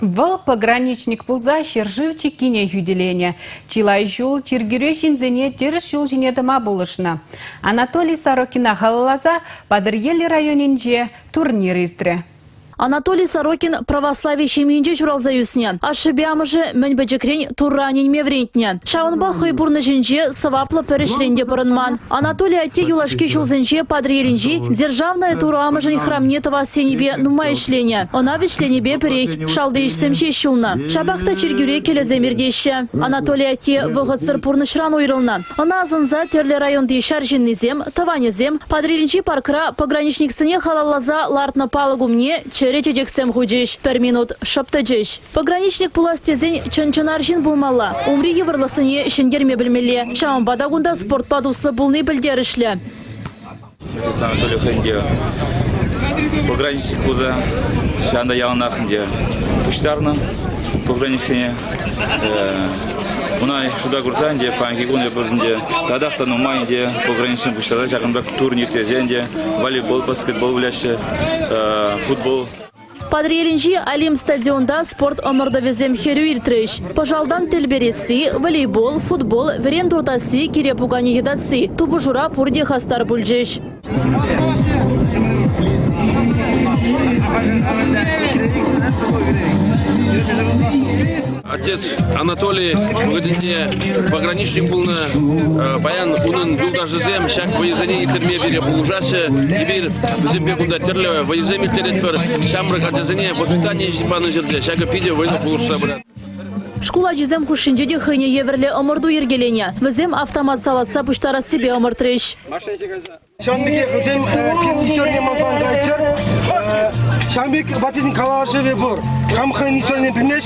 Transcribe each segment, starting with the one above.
Вăл пограничник пулса шерживчик кине юделене. Чилай жул чиргюрешин зене терш жул жинетыма булышна. Анатолий Сорокина халалаза Падырели районинже турнир иртре. Анатолий Сорокин православие шеминже журалза юсне. Ашыбямыжы мәнбәжекрен турранин меврентне. Шаунба хойбурны жинже саваплы перешренде пырынман. Анатолий ате юлашки жулзенже Падырелинже державная турамыжын храмнетова сенебе нумай ишлене. Она вишленебе перех шалды ишсем шешулна. Шабахта чергюре келезе мирдеше. Анатолий ате вғыцыр пурнышран уйрылна. Она азынза терле районды шаржиннезем, таванезем, Падырелинже паркра пограничниксыне халалаза лартна палагумне Речедексем худиш, per minut шаптадиш. Пограничник пуластезен чынчынаржин булмалла. Умри еврласыне шендерме білмелі. Шаун бадагунда спорт падусы булны білдерішлі. Это Анатолий Хенде. Пограничник пуза. Шанда явна Хенде. Пуштарна. Пограничнине. Мына шуда курсанде, панкигуне бұрынде. Тадақтан умайынде. Пограничник пуштарда жақында турнир тезенде. Волейбол, баскетбол білеші. Футбол. Падырелинже Алим стадионда спорт омырды везем херю иртреш. Пожалдан телбереси, волейбол, футбол, верен туртаси, кире пугани едаси. Тубу жура пурде хастар бульджеш. Отец Анатолий пограничник был на баян унын юлдашызем шак воезене итерме бере булужашы теперь зембе куда терле воеземе терет шамрак отезене воспитание жипаны жерде шага пиде война булушса брат. Школа жезем хушинжеде хыне еверле омырду ергелене. Везем автомат салатса пуштара себе омыртреш. Шамбек батизин калашеве бор. Хамхан нисорне билмеш,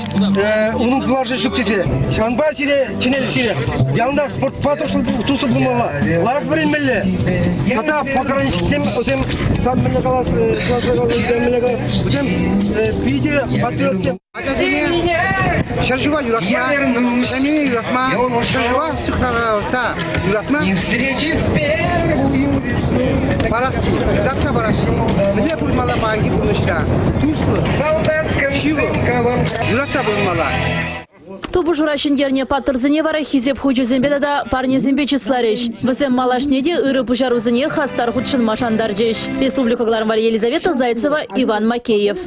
унун буларжы шуктете. Шанба сире чинеле. Yanında sport patroşlu tusu bulmalı. Larak verilmeli. Hatta pograniçniksem özüm samimle kalas, demle kalas. Özüm pide patriotsem. Şarjıva yuratma, şamine yuratma, şarjıva sıktarsa yuratma. Parası, daksa parası. Ne bulmalı banki buluşla. Tuzlu, şivu, yuratsa bulmalı. Тубу жура шендерне паттырзыне вара хизеп худжезембеда да парнезембе числареш. Візем малашнеде ыры пужарузыне хастар худшын машандар жеш. Республика Глармария Елизавета Зайцева, Иван Макеев.